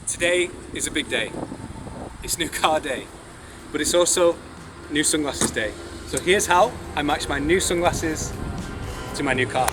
Today is a big day. It's new car day, but it's also new sunglasses day. So here's how I match my new sunglasses to my new car.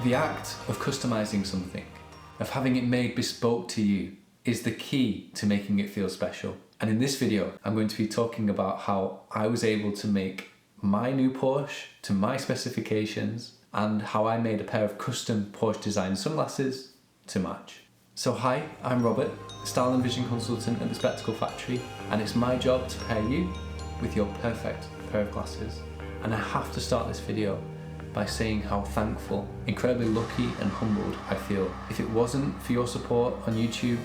The act of customizing something, of having it made bespoke to you, is the key to making it feel special. And in this video, I'm going to be talking about how I was able to make my new Porsche to my specifications and how I made a pair of custom Porsche designed sunglasses to match. So hi, I'm Robert, Style and Vision Consultant at the Spectacle Factory, and it's my job to pair you with your perfect pair of glasses. And I have to start this video by saying how thankful, incredibly lucky and humbled I feel. If it wasn't for your support on YouTube,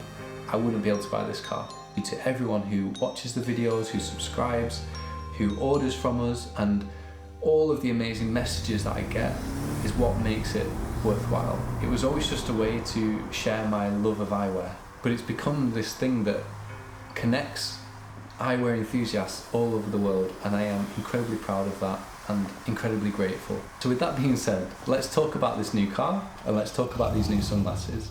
I wouldn't be able to buy this car. To everyone who watches the videos, who subscribes, who orders from us, and all of the amazing messages that I get is what makes it worthwhile. It was always just a way to share my love of eyewear, but it's become this thing that connects eyewear enthusiasts all over the world, and I am incredibly proud of that and incredibly grateful. So with that being said, let's talk about this new car and let's talk about these new sunglasses.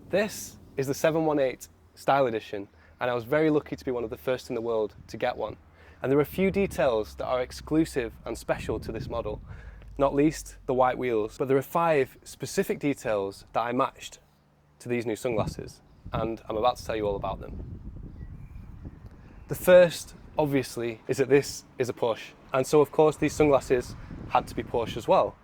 This is the 718 Style Edition, and I was very lucky to be one of the first in the world to get one. And there are a few details that are exclusive and special to this model, not least the white wheels, but there are 5 specific details that I matched to these new sunglasses, and I'm about to tell you all about them. The first, obviously, is that this is a Porsche, and so of course these sunglasses had to be Porsche as well.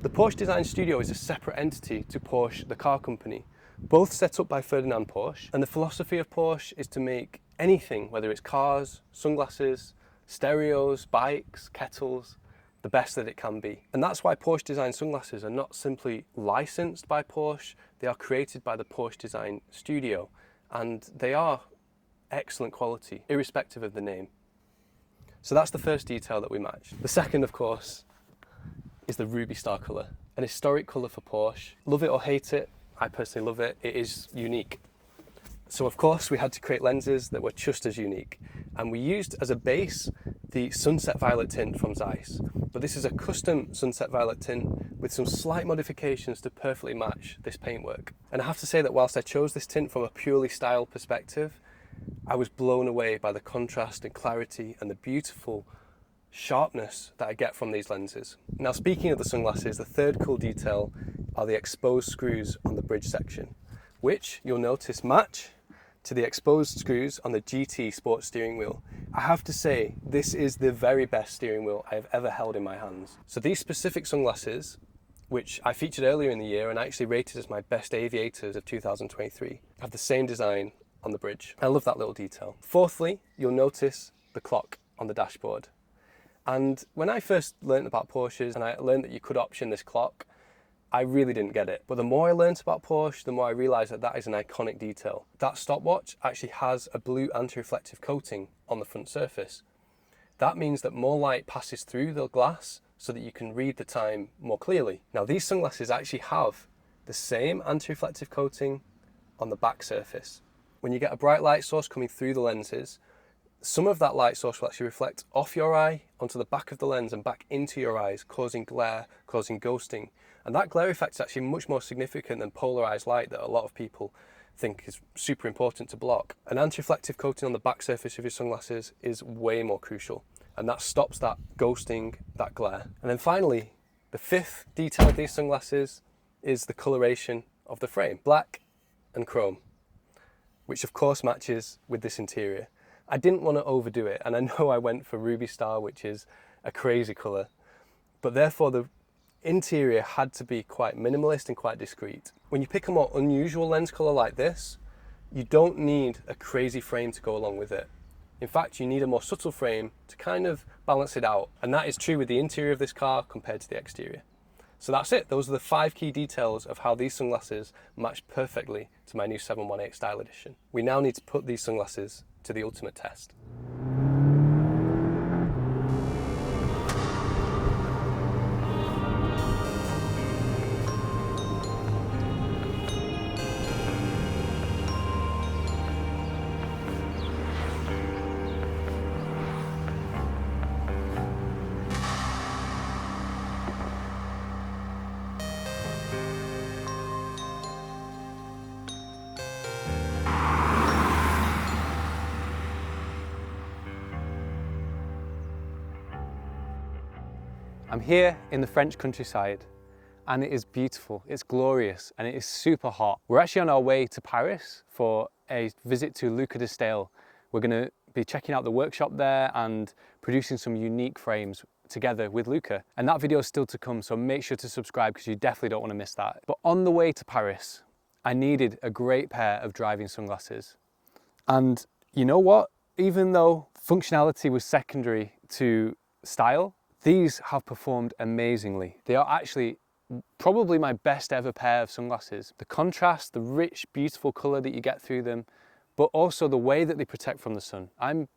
The Porsche Design Studio is a separate entity to Porsche, the car company, both set up by Ferdinand Porsche, and the philosophy of Porsche is to make anything, whether it's cars, sunglasses, stereos, bikes, kettles, the best that it can be. And that's why Porsche Design sunglasses are not simply licensed by Porsche, they are created by the Porsche Design Studio, and they are excellent quality, irrespective of the name. So that's the first detail that we matched. The second, of course, is the ruby star colour, an historic colour for Porsche. Love it or hate it, I personally love it, it is unique. So of course we had to create lenses that were just as unique, and we used as a base the sunset violet tint from Zeiss. But this is a custom sunset violet tint with some slight modifications to perfectly match this paintwork. And I have to say that whilst I chose this tint from a purely style perspective, I was blown away by the contrast and clarity and the beautiful sharpness that I get from these lenses. Now, speaking of the sunglasses, the third cool detail are the exposed screws on the bridge section, which you'll notice match to the exposed screws on the GT Sport steering wheel. I have to say, this is the very best steering wheel I have ever held in my hands. So these specific sunglasses, which I featured earlier in the year and I actually rated as my best aviators of 2023, have the same design on the bridge. I love that little detail. Fourthly, you'll notice the clock on the dashboard. And when I first learned about Porsches and I learned that you could option this clock, I really didn't get it. But the more I learned about Porsche, the more I realised that that is an iconic detail. That stopwatch actually has a blue anti-reflective coating on the front surface. That means that more light passes through the glass so that you can read the time more clearly. Now, these sunglasses actually have the same anti-reflective coating on the back surface. When you get a bright light source coming through the lenses, some of that light source will actually reflect off your eye onto the back of the lens and back into your eyes, causing glare, causing ghosting. And that glare effect is actually much more significant than polarized light that a lot of people think is super important to block. An anti-reflective coating on the back surface of your sunglasses is way more crucial, and that stops that ghosting, that glare. And then finally, the fifth detail of these sunglasses is the coloration of the frame, black and chrome, which of course matches with this interior. I didn't want to overdo it, and I know I went for Ruby Star, which is a crazy colour, but therefore the interior had to be quite minimalist and quite discreet. When you pick a more unusual lens colour like this, you don't need a crazy frame to go along with it. In fact, you need a more subtle frame to kind of balance it out, and that is true with the interior of this car compared to the exterior. So that's it. Those are the 5 key details of how these sunglasses match perfectly to my new 718 Style Edition. We now need to put these sunglasses to the ultimate test. I'm here in the French countryside and it is beautiful, it's glorious, and it is super hot. We're actually on our way to Paris for a visit to Luca de Stale. We're going to be checking out the workshop there and producing some unique frames together with Luca. And that video is still to come, so make sure to subscribe because you definitely don't want to miss that. But on the way to Paris, I needed a great pair of driving sunglasses. And you know what? Even though functionality was secondary to style, these have performed amazingly. They are actually probably my best ever pair of sunglasses. The contrast, the rich, beautiful color that you get through them, but also the way that they protect from the sun. I'm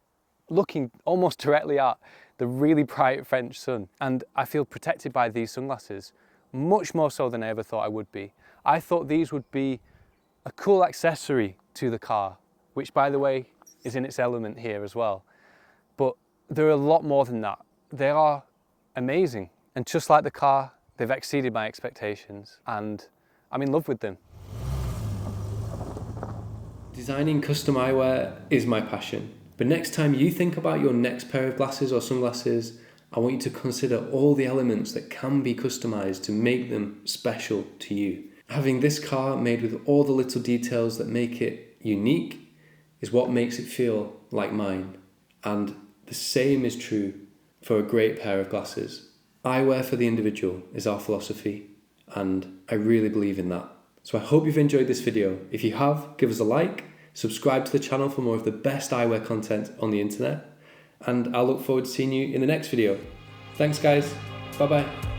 looking almost directly at the really bright French sun, and I feel protected by these sunglasses, much more so than I ever thought I would be. I thought these would be a cool accessory to the car, which by the way is in its element here as well. But they're a lot more than that. They are amazing, and just like the car, they've exceeded my expectations and I'm in love with them. Designing custom eyewear is my passion, but next time you think about your next pair of glasses or sunglasses, I want you to consider all the elements that can be customized to make them special to you. Having this car made with all the little details that make it unique is what makes it feel like mine, and the same is true for a great pair of glasses. Eyewear for the individual is our philosophy, and I really believe in that. So I hope you've enjoyed this video. If you have, give us a like, subscribe to the channel for more of the best eyewear content on the internet, and I'll look forward to seeing you in the next video. Thanks guys, bye bye.